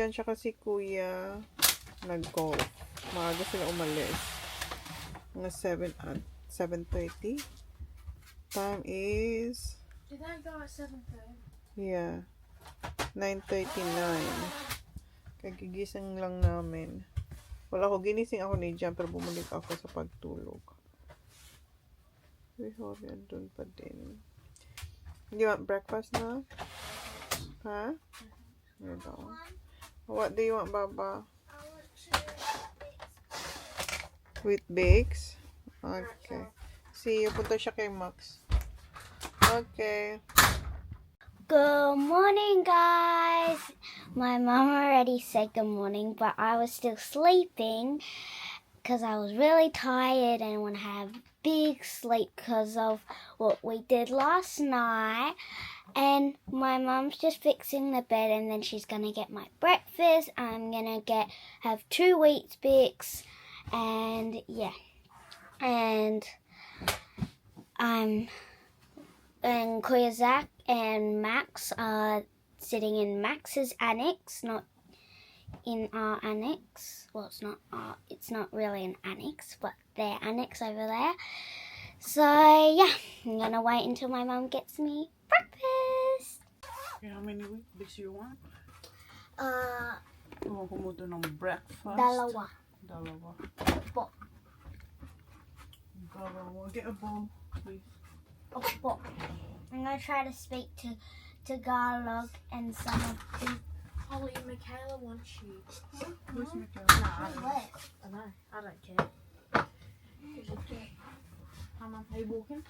Jan siya kasi kuya nag-golf. Maaga sila umalis. Mga 7 at 7:30. Time is... Did I go at 7:30? Yeah. 9:39. Kagigising lang namin. Wala ko, ginising ako ni Jan pero bumalik ako sa pagtulog. Uy, hori, andun pa din. Do you want breakfast na? Huh? You don't. What do you want, Baba? With bakes? Okay. See you. Punta siya kay Max. Okay. Good morning, guys. My mom already said good morning, but I was still sleeping because I was really tired and want to have big sleep because of what we did last night. And my mom's just fixing the bed, and then she's gonna get my breakfast. I'm gonna have 2 Wheat Bix, and yeah, and Kuya Zach and Max are sitting in Max's annex, not in our annex. Well, it's not really an annex, but their annex over there. So yeah, I'm gonna wait until my mom gets me breakfast. Okay, how many Wheat Bix you want? Kumuto ng breakfast. Dalawa. Po. Dalawa. Get a bowl, please. Opo. I'm gonna try to speak to Tagalog and some of the... Holly, Michaela wants you. Where's Michaela? What? I know. I don't care. Here's a kid. Mama, are you walking?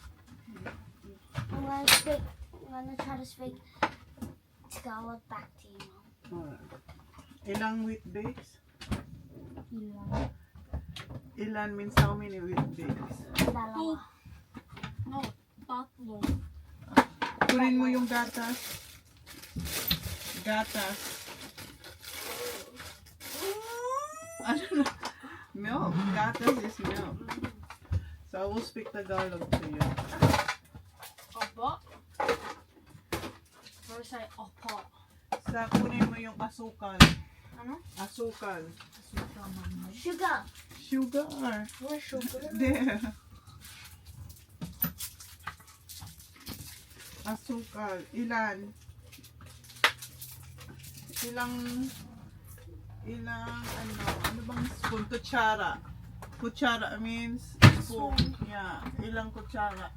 I'm gonna try to speak Tagalog back to you, Mom. Ilang Wheat Bix? Ilan? Ilan means how many Wheat Bix? Dalawa. No, tatlo. Kunin mo yung gatas. Gatas. Ano na? Milk. Gatas is milk. So I will speak Tagalog to you. Opo? Or say opo? Sa kunin mo yung asukal. Ano? Asukal. Sugar. Sugar. Where's sugar? There. Asukal. Ilan? Ano bang spoon? Kutsara. Kutsara means spoon. Yeah. Ilang kutsara?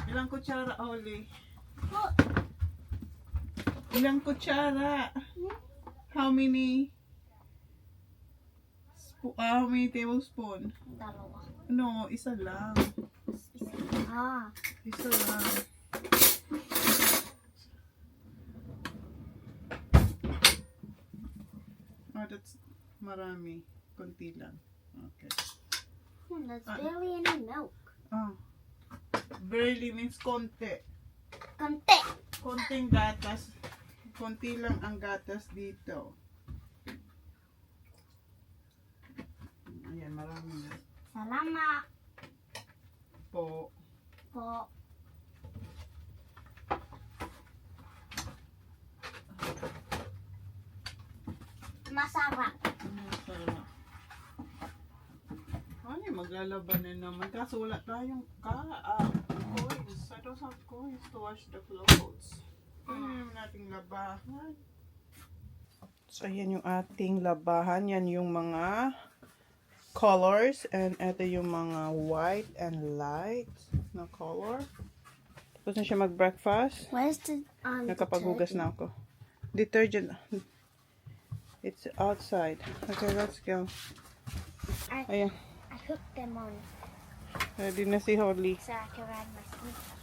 Ilang kutsara, Oli? Ilang kutsara? How many tablespoon? Dalawa. No, isa lang. Ah. Isa lang. Oh, that's marami. Konti lang. Okay. There's barely any milk. Oh. Barely means konti. Konti. Konting gatas. Konti lang ang gatas dito. Ayan, marami. Salamat Po. po. Masarap. Sarap. Ay, maglalaban na naman. Kaso wala tayong coins. I don't have coins to wash the clothes. Ano naman nating labahan? So, ayan yung ating labahan. Yan yung mga colors. And ito yung mga white and light na color. Tapos na siya mag-breakfast. Where's the Nakapaghugas na ako. Detergent. It's outside. Okay, let's go. Ayan. I hooked them on Ready na si Holly. so I can ride my sneakers.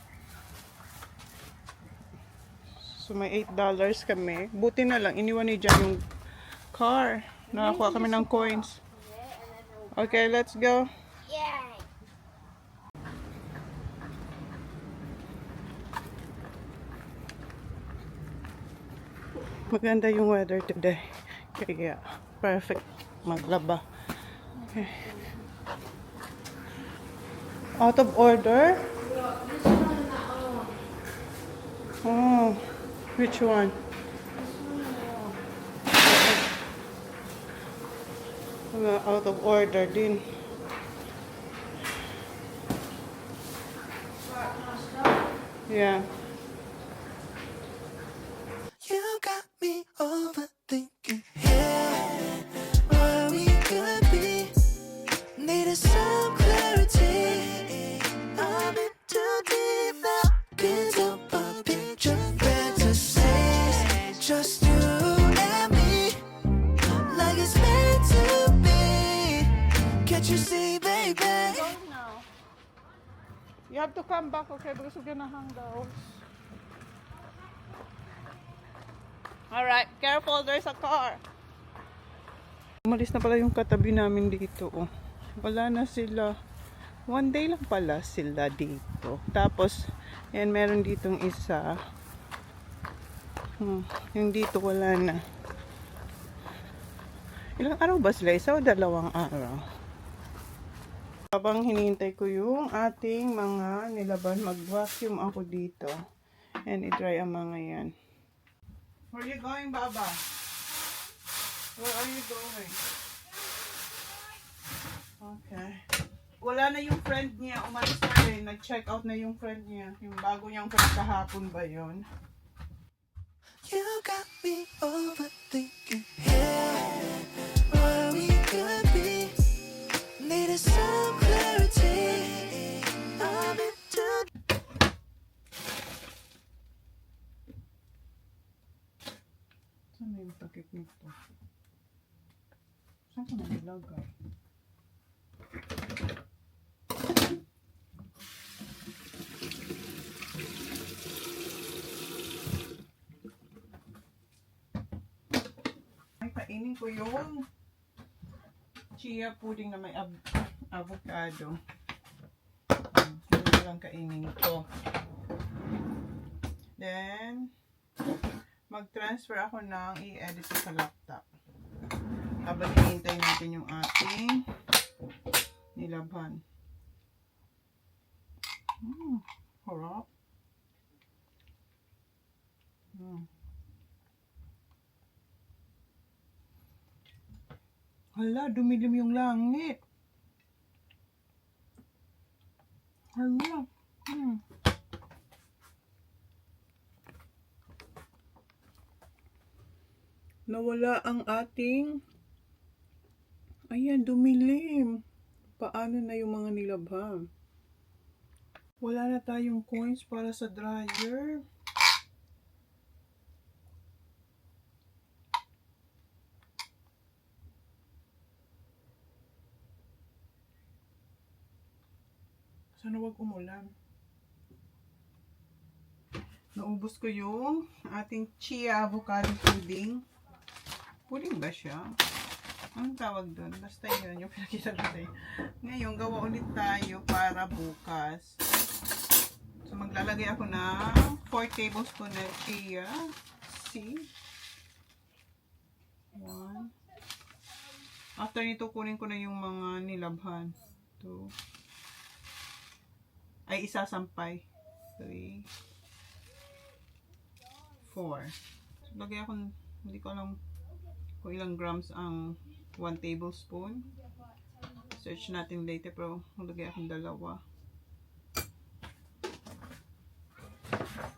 So, may $8 kami. Buti na lang, iniwan ni Jan yung car. Nakakuha kami ng coins. Okay, let's go. Yay! Maganda yung weather today. Kaya, perfect maglaba. Okay. Out of order? Oh, which one? Out of order din. Yeah. You got me overthinking here, where we could be. Needed some clarity. I'm in too deep now. Can't help but picture fantasies. Just you and me, like it's meant to be. Can't you see, baby? You have to come back, okay? Because we're gonna hang those. Alright, careful, there's a car. Umalis na pala yung katabi namin dito, oh. Wala na sila. One day lang pala sila dito. Tapos, yan, meron ditong isa. Yung dito wala na. Ilang araw ba sila? Isa o 2 araw? Habang hinihintay ko yung ating mga nilaban, mag-vacuum ako dito. And i-dry ang mga yan. Where are you going, Baba? Where are you going? Okay. Wala na yung friend niya. Umalis na rin. Nag-check out na yung friend niya. Yung bago niyang friend kahapon ba yun? You got me overthinking here, where we could be. Needed some clarity. I'm in too. Saan na yung takip nito? Saan ka na nilagay? Ay, kainin ko yung chia pudding na may avocado. Hindi lang kainin ko. Then, mag-transfer ako ng i-edit ko sa laptop. Habang hinihintay natin yung ating nilabhan. Harap. Hala, dumilim yung langit. Hala. Nawala ang ating, ayan, dumilim. Paano na yung mga nilabhan? Wala na tayong coins para sa dryer. Sana wag umulan. Naubos ko yung ating chia avocado pudding. Pudding ba siya? Anong tawag doon? Basta yun yung pinakita ko sa'yo. Ngayon, gawa ulit tayo para bukas. So, maglalagay ako ng 4 tablespoon ng chia. See? 1. After nito, kunin ko na yung mga nilabhan. 2. Ay, isasampay. 3. 4. So, lagay ako, hindi ko alam kung ilang grams ang 1 tablespoon. Search natin later, pero lagay akong 2.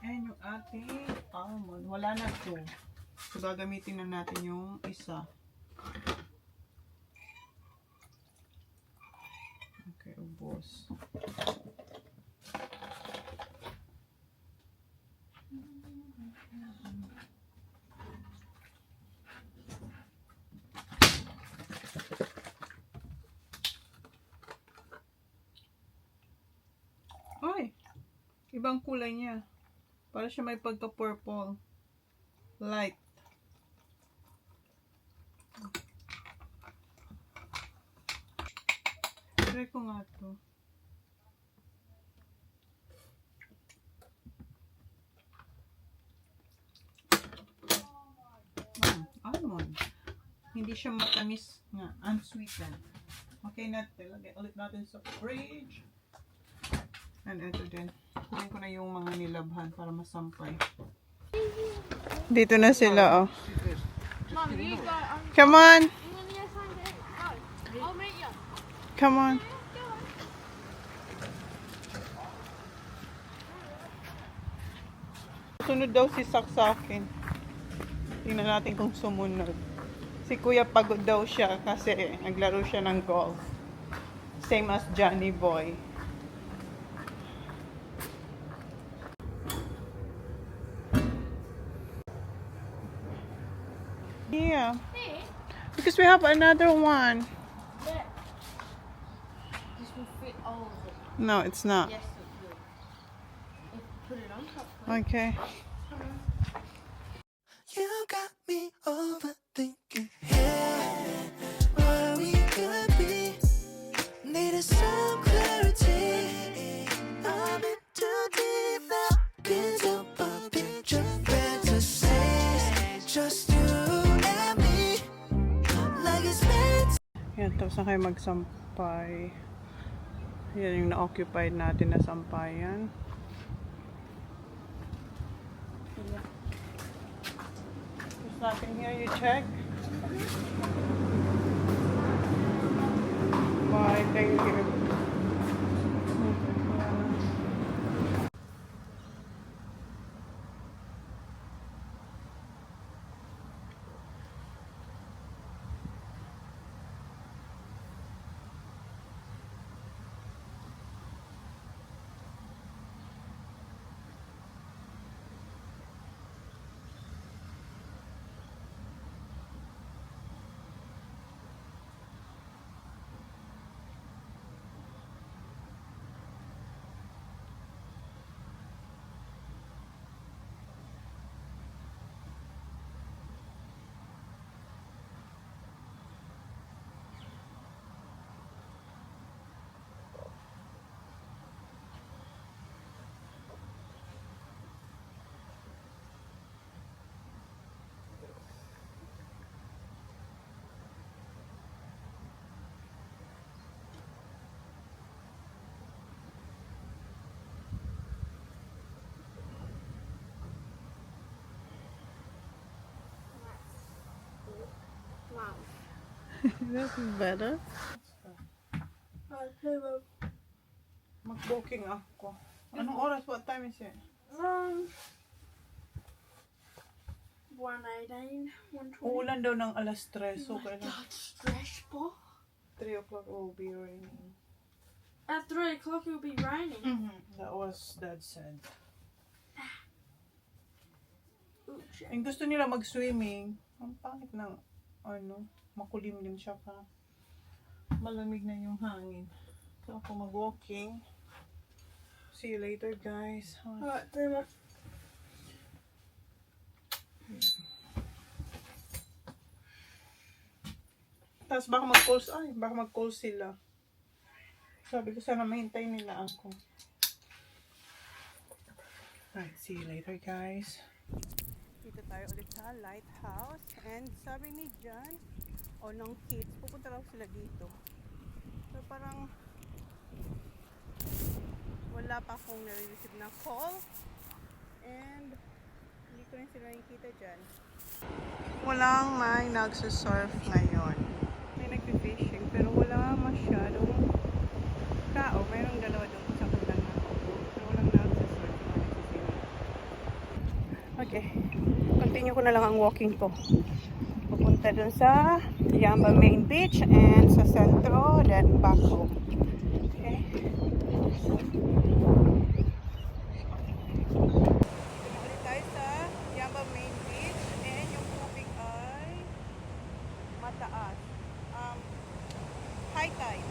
And yung ating almond, wala na 2. So, gagamitin na natin yung isa. Okay, ubos. Ay! Ibang kulay niya. Para siya may pagka-purple. Light. Try ko nga to. Almond. Hindi siya matamis nga. Unsweetened. Okay, lagay ulit natin sa fridge. And ito din. Kunin ko na yung mga nilabhan para masampay. Dito na sila, oh. Come on! Come on. Sunod daw si Sak sa akin. Tingnan natin kung sumunod. Si Kuya pagod daw siya kasi naglaro siya ng golf. Same as Johnny Boy. Yeah. Because we have another one. There. This will fit all of it. No, it's not. Yes, it will. Put it on top. Okay. You got me overthinking here where we could be. Needed some clarity. I'm in too deep now. Can't help but picture fantasies. Just you and me. Like it's meant. Yan, tapos na kayo magsampay. Yan yung na-occupied natin na sampayan. There's nothing here, you check? Bye, thank you. This is better. Mag-booking ako. Anong oras? What time is it? 1:18, 1:20. Uulan daw ng alas 3. So, kailan? Stressful. 3 o'clock will be raining. At 3 o'clock it will be raining. That was Dad said. Ooh, shit. Ang gusto nila mag-swimming. Ang pangit ng makulimlim siya ka. Malamig na yung hangin. So ako mag-walking. See you later, guys. Alright, 3 more. Tapos baka mag-call sila. Sabi ko sana mahintay nila ako. Alright, see you later, guys. Dito tayo ulit sa lighthouse. And sabi ni John, ng kids, pupunta raw sila dito. So parang wala pa akong nare-receive na call. And hindi ko rin sila nakikita dyan. Walang may nagsusurf ngayon. May nagpi-fishing pero wala masyadong tao. Mayroong dalawa doon sa kulang na ako. Pero walang nagsusurf. Okay. Continue ko na lang ang walking ko. Pupunta dun sa Yamba Main Beach and sa sentro, then back home. Okay. Ulit tayo sa Yamba Main Beach and yung tubig ay mataas. High tide.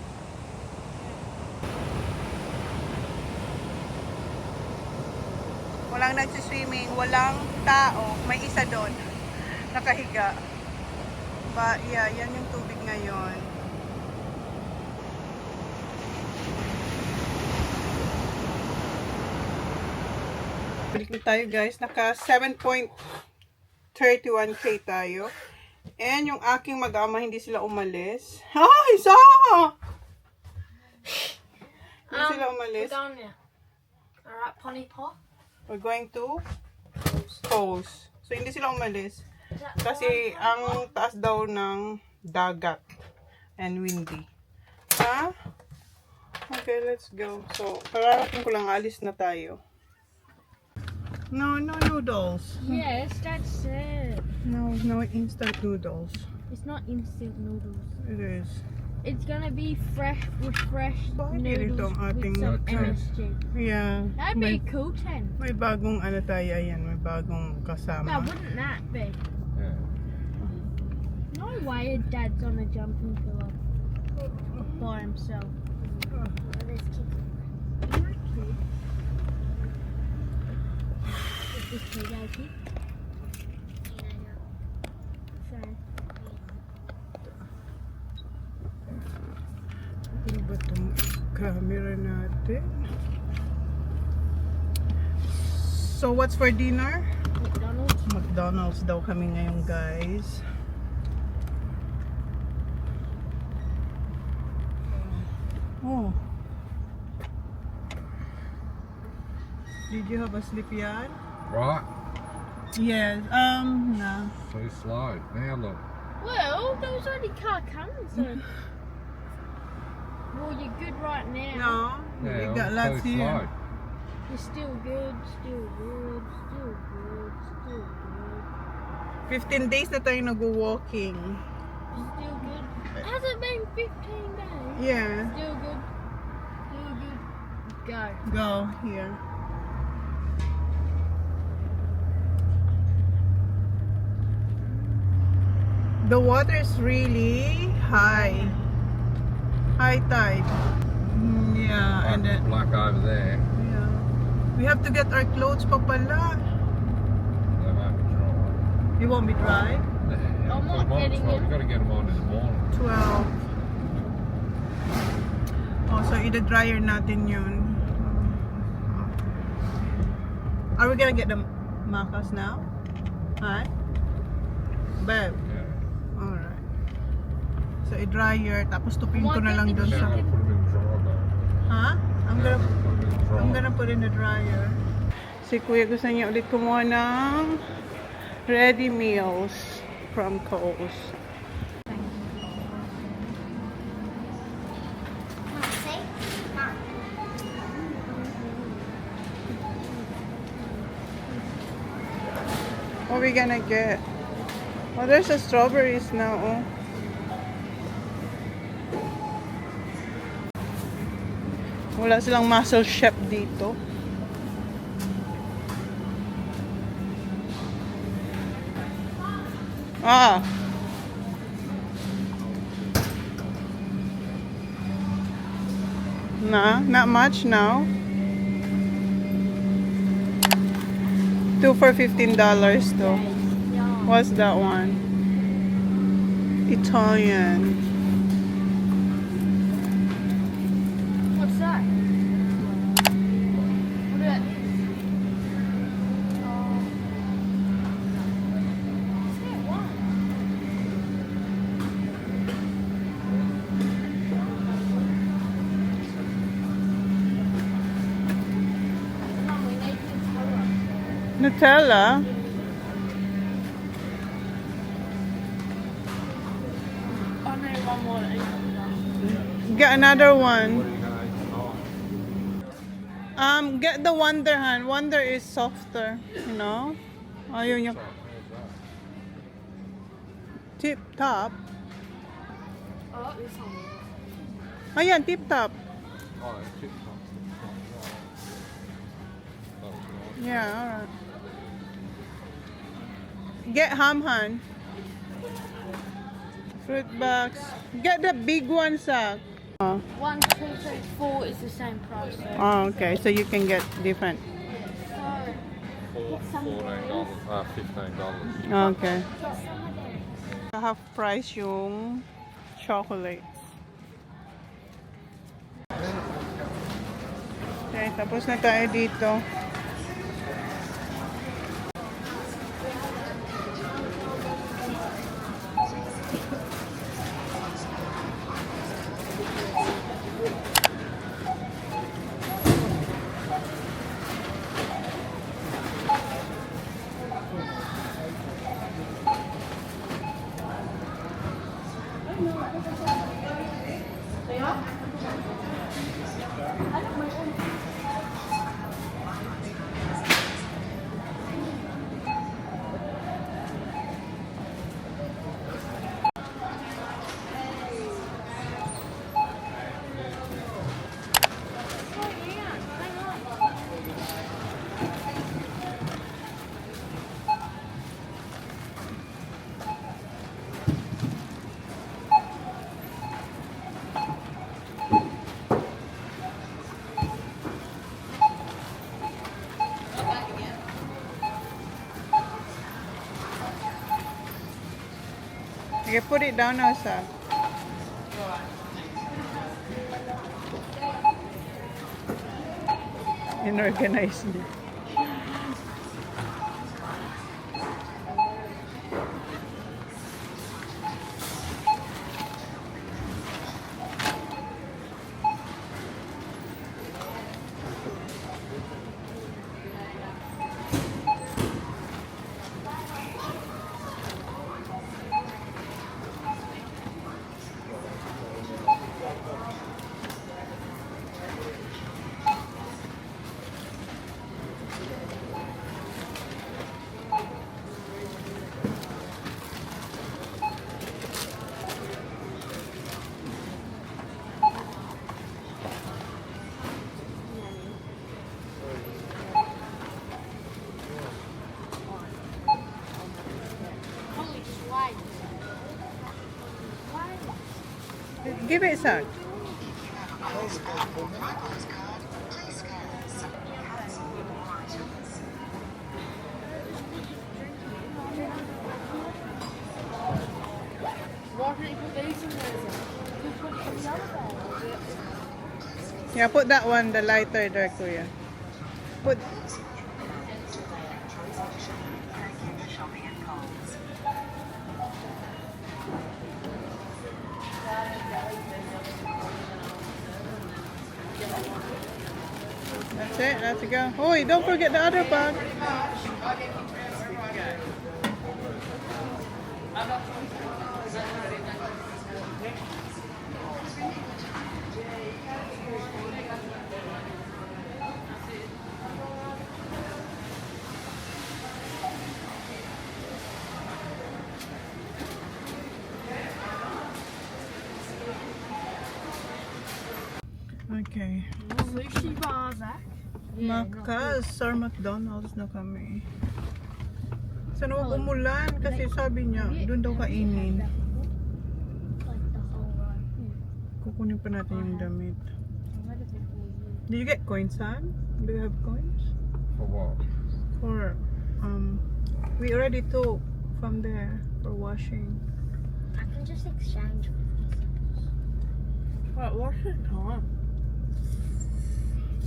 Walang nagsiswimming, walang tao. May isa doon. Nakahiga. But yeah, yan yung tubig ngayon. Balik na tayo, guys. Naka 7.31k tayo. And yung aking mag-ama, hindi sila umalis. Ay, isa! Hindi sila umalis. We're going now. Alright, Pony Paw. We're going to Coast. So, hindi sila umalis. Kasi, ang taas daw ng dagat and windy. Ha? Okay, let's go. So, pararating ko lang, alis na tayo. No noodles. Yes, that's it. No instant noodles. It's not instant noodles. It is. It's gonna be fresh, refreshed Bakit noodles ganito ang ating with some noodles? MSG. Yeah. That'd be cool, 10. May bagong ano tayo, ayan. May bagong Now, kasama. wouldn't that be? Yeah. No way Dad's on a jumping pillow by himself. Is this kid okay? Sorry. Ano ba itong camera natin? So, what's for dinner? McDonald's. McDonald's daw kami ngayon, guys. Oh. Did you have a sleep yet? Right. Yes. No. Too slow. Now look. Well, there was only car coming, so. Well, you're good right now. No. Yeah, We got too lots here. slow. You're still good, still good, still good, still good. 15 days na tayo nag-walking. Still good. Has it been 15 days? Yeah. Still good. Still good. Go. Go here. The water is really high. High tide. Yeah, and then Black over there. yeah. We have to get our clothes pa pala. They won't be dry. It won't be dry. Yeah, I'm not put 'em on getting 12. it. You've got to get them on in the morning. 12. Oh, so i-dryer natin yun. Are we gonna get the macas now? Huh? Babe. Yeah. Alright. So i-dryer, tapos tupin ko What na lang did dun you sa... Now I'll put them in the dryer though. Ha? I'm Now gonna, I'll put 'em in the dryer. I'm gonna put in the dryer. Si Kuya gusto niya ulit kumuha ng ready meals from Kohl's. What are we gonna get? Oh, there's the strawberries now. Oh. Wala silang muscle chef dito. Ah. Nah, not much now. 2 for $15 though. What's that one? Italian. What's that? What is it? Nutella? Oh no, one more. Get another one. Get the Wonder Han. Wonder is softer, you know? Ayun yung tip top. Oh, this one. Ayan, tip top. Oh, it's tip top. That was nice. Yeah, alright. Get ham Han. Fruit box. Get the big one, Sak. Oh. 1, 2, 3, 4 is the same price. So. Oh, okay. So you can get different. $14, $15. Okay. Half price yung chocolates. Okay, tapos na tayo dito. Okay, put it down now, sir. Inorganized niya. Give it, sir. Yeah, put that one, the lighter there, Kuya. Put. That's it, let's go. Oh, don't forget the other bag. Okay. Sushi bar back. Makas or McDonald's na kami. Sa huwag umulan kasi sabi niya, doon daw kainin. Like the whole row. Kukunin pa natin yung damit. Did you get coins, son? Do you have coins? For what? For, we already took from there for washing. I can just exchange 50 cents. What? What's the time?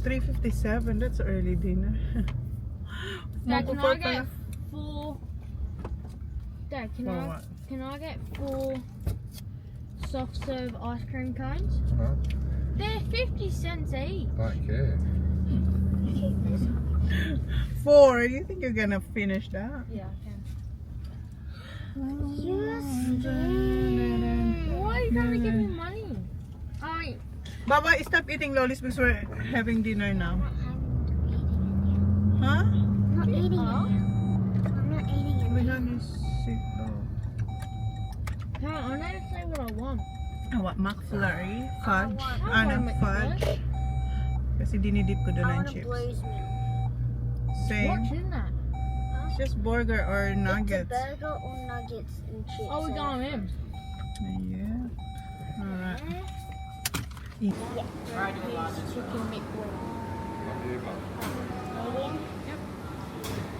3:57. That's early dinner. Dad, can I Magpo-4 get pala. 4? Dad, For what? can I get 4 soft serve ice cream cones? Huh? They're 50 cents each. Don't care. 4. You think you're gonna finish that? Yeah, I can. Why are you trying to give me money? Baba, stop eating lollies because we're having dinner now. Huh? I'm not eating it. Huh? I'm not eating it. My hand is sick though. Hey, I need to say what I want. I want McFlurry, fudge, I ano, want fudge. Kasi dinidip ko doon I ang want a chips. blues meal. What's Same. in that? It's just burger or nuggets. It's a burger or nuggets and chips. Oh, we're going in. Yeah. Alright. Chicken McWing. Not you, man. Medium.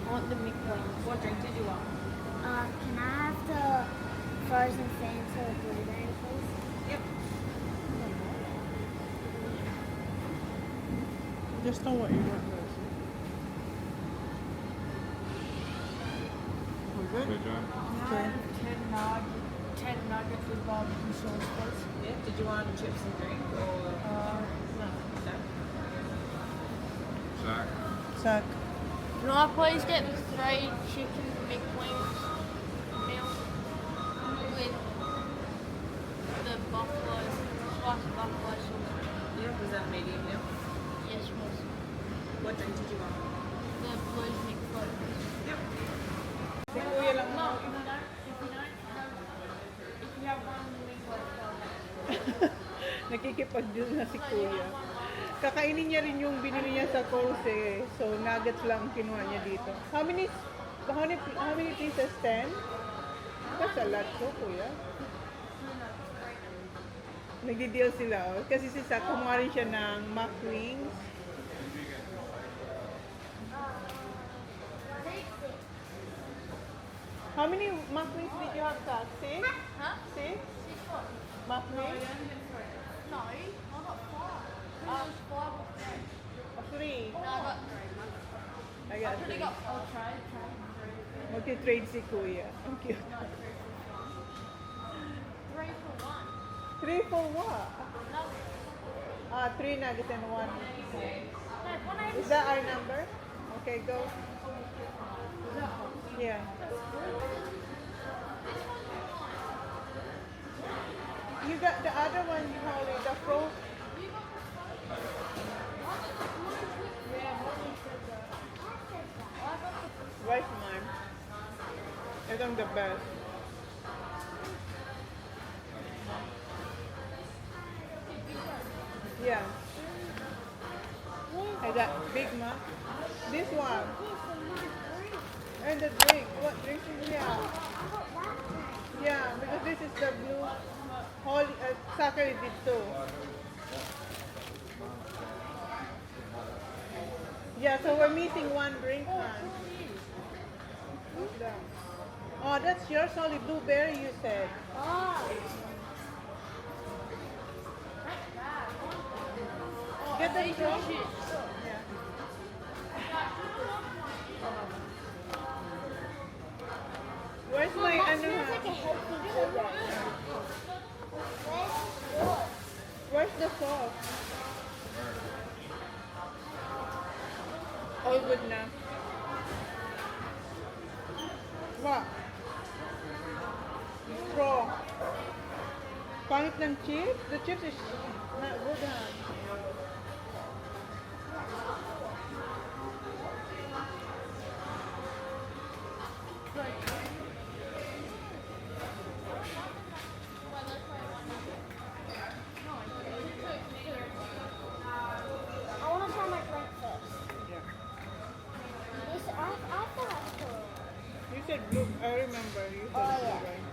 I want the McWing. What drink did you want? Can I have the frozen Fanta blueberry, please? Just know what you want. We're good? Good, John? Okay. 10 nuggets with barbecue sauce, please. Yeah, did you want chips and drink or No. Zach? Zach. Can I please get 3 chicken McWings meal with the buffalo, spicy buffalo sauce? yeah, was that a medium meal? Yes, please. What drink did you want? The blues McFlurry. Yep. Si Kuya lang. No, if you have one McFlurry. Nakikipag-deal na si Kuya. Kakainin niya rin yung binili niya sa Coles eh. So, nuggets lang kinuha niya dito. How many pieces? 10? That's a lot ko, Kuya. Nagdi-deal sila. Oh. Kasi si Zach, kumuha rin siya ng McWings. How many muffins did you have, Kat? 6? Huh? 6? Muffins? No, I got 5. There's 5 or 3. 3. No, I got 3. I got 3. I'll try. Mag-trade si Kuya. Ang cute. 3 for 1. 3 for what? No. 3 nuggets and 1. No, 180. Is that our number? Okay, go. Yeah. You got the other one, Holly, the frozen. Where's mine? Ito ang the best. Yeah. I got Big Mac. This one. And the drink. What drink is here? Yeah, because this is the blue. Holy, Sakari did too. Yeah, so we're missing one drink, man. What's that? Oh, that's yours, Holly. Blueberry, you said. Get the straw. Yeah. Where's my ano? Where's the sauce? All good na. What? Straw. Pangit ng chips? The chips is not good, huh? I want to try my drink first. Yeah. I thought I could. You said blue. I remember. You said Oh, blue, yeah. right?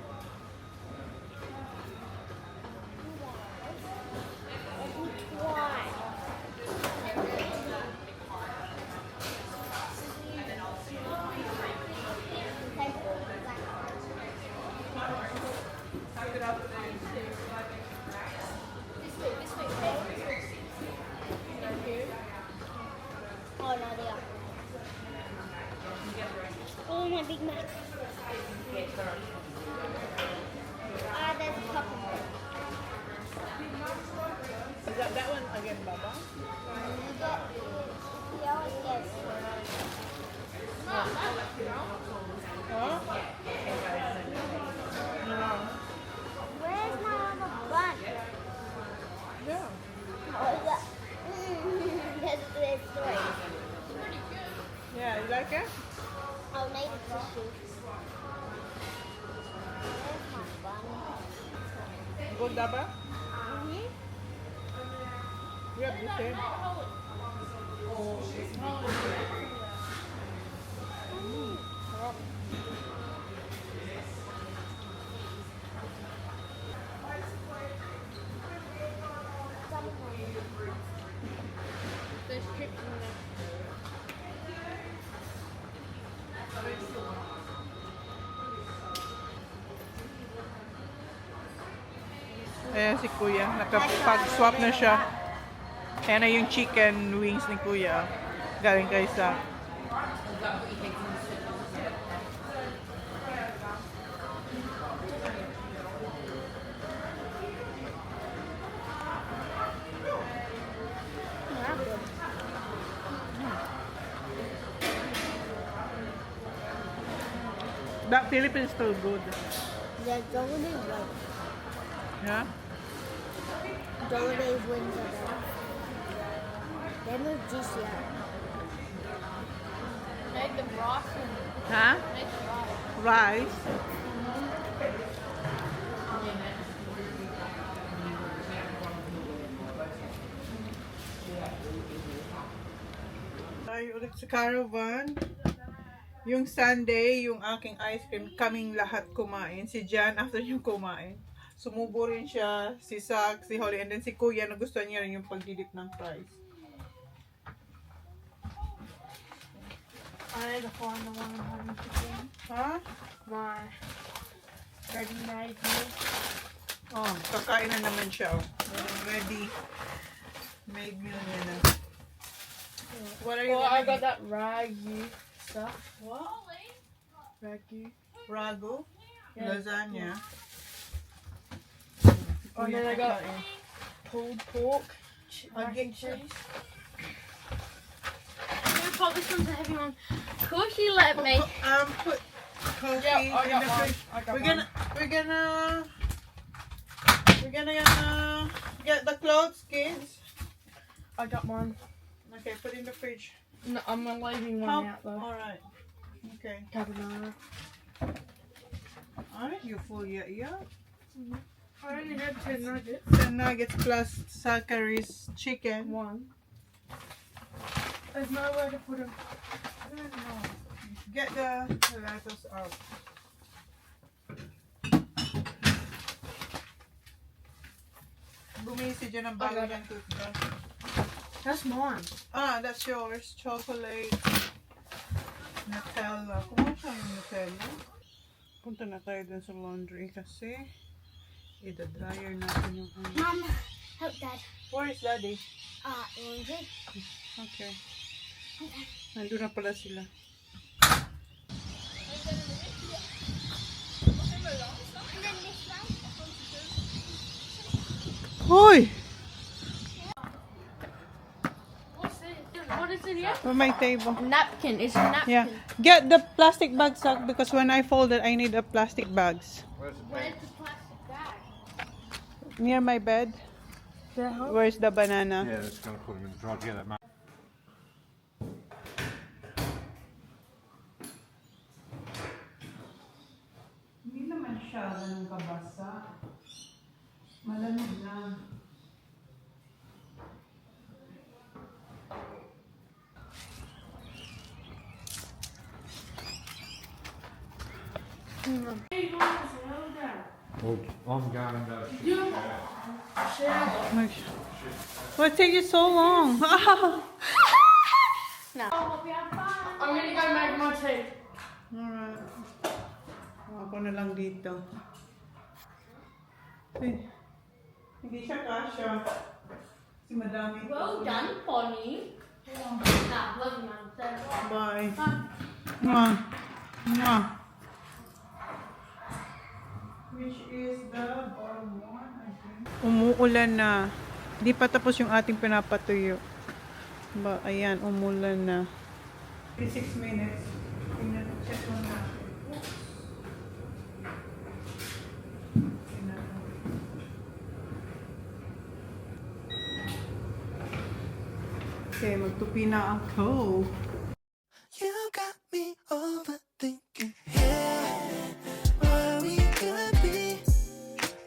Try. Oh, no, they are. Oh, my Big Mac. There's a couple more. Is that one again, Baba? He always gets. Huh? No. Where's my other bun? Yeah. Oh, that. There's 3. Yeah, you like it? I'll need a tissue. Where's my bun? Good, Baba? Mm-hmm. We have the same. Sarap. There's chips in there. Ayan si Kuya. Nakapag-swap na siya. Kaya na yung chicken wings ni Kuya. Galing kay Sa. That Philippines still good. The Jollies like Yeah? Jollies wings are better. They move juicier. Make them rice and Huh? make them rice. Rice. Ay, ulit sa caravan. Yung Sunday, yung aking ice cream, kaming lahat kumain. Si Jan, after yung kumain, sumubo rin siya, si Sak, si Holly, and then si Kuya, nagustuhan niya rin yung pagdidip ng fries. I need to find the one I'm having chicken. Ha? My ready-made meal. Oh, kakain na naman siya. Oh. Ready. Made meal niya na. What are you Well, I gonna got that ragu stuff. What? Ragu. Ragu? Yeah. Lasagna? And then I got Kakain. pulled pork. I'll Mac get and cheese. Pop, this one's a heavy one. Of course you let me. Put coffee Yeah, I in got the one. fridge. I got We're gonna get the clothes, kids. I got mine. Okay, put in the fridge. No, I'm leaving one out though. Alright. Okay. Carbonara. Alright, you full, yeah. I only had 10 nuggets. 10 nuggets plus Zachari's chicken. One. There's nowhere to put them. I don't know. Get the lettuce out. Bumisi dyan ang bago Okay. ng toothbrush. That's mine. Ah, that's yours. Chocolate. Nutella. Kumuha siya yung Nutella. Punta na tayo dun sa laundry kasi ida-dryer natin yung ano. Mom, help Dad. Where is Daddy? Laundry. Okay. Nandun na pala sila. Hoy! What's this? What is in here? On my table. A napkin. It's a napkin. Yeah. Get the plastic bags out because when I fold it, I need a plastic bags. Where's the Where's bag? the plastic bag? Near my bed. Where's the banana? Yeah, that's going to put them in the dryer. Yeah, that Hindi naman siya ganun kabasa. Malamig lang. Well, I'm going to What take you so long? I'm gonna go make my tea. Alright. Ako na lang dito. Hindi siya kasha. Kasi madami. Well done, Bonnie. Nah, love you, man. Bye. Mwah. Mwah. Which is the bottom one, I think. Umuulan na. Di pa tapos yung ating pinapatuyo. Ba, ayan, umulan na. 36 minutes. Tingnan, check mo natin. Okay, magtupi na ako. You got me overthinking. Yeah, where we could be.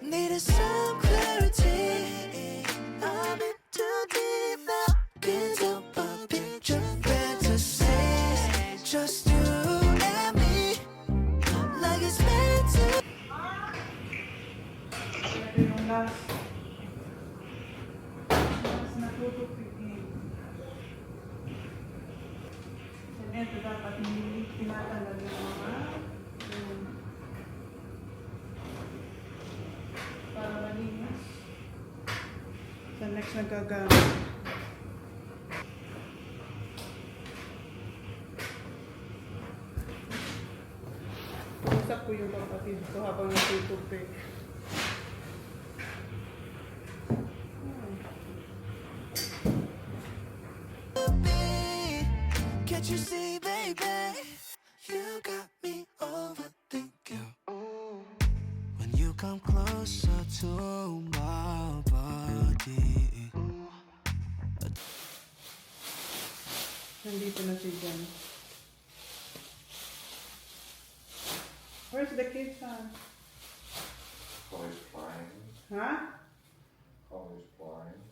Needed some clarity. I'm in too deep now. Can't help but picture fantasies. Just you and me. Like it's meant to. Ito yung last na tutupiin. And ito dapat hindi tinatanggal yung mga para malinis. Sa next na gagamit. Usap ko yung kapatid ko habang natutupi. Can't you see, baby? You got me overthinking. When you come closer to my body. Nandito na si Jan. Where's the kids, son? Holly's playing. Huh? Holly's playing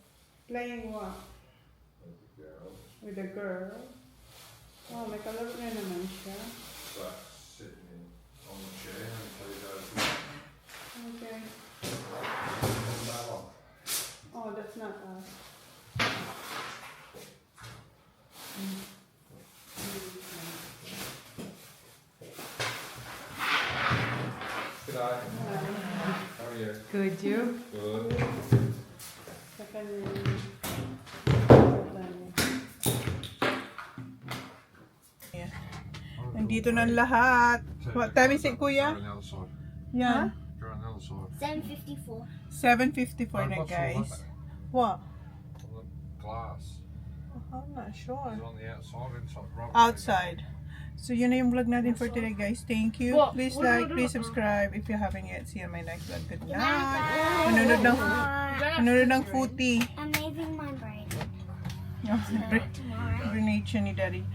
Playing what? with the girl. With the girl? Oh, may kalaro na naman siya. But sitting on the chair until he goes, Okay. no. Oh, that's not us. Hi. How are you? Good, you? Good. Nandito na lahat. What time is it, Kuya? Go on the other side. Yan. Go on the other side. 7:54. 7:54 na, What's guys. on What? the glass? I'm not sure. Is it on the outside, inside? Rubber? Outside. So yun na yung vlog natin for today, guys. Thank you. Please like, please subscribe if you haven't yet. See you on my next vlog. Good night. Manunod ng footy. I'm leaving my braid. Grenade siya ni Daddy.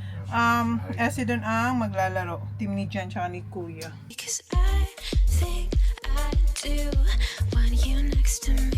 Esi doon ang maglalaro. Team ni Jan tsaka ni Kuya. Because I think I do want you next to me.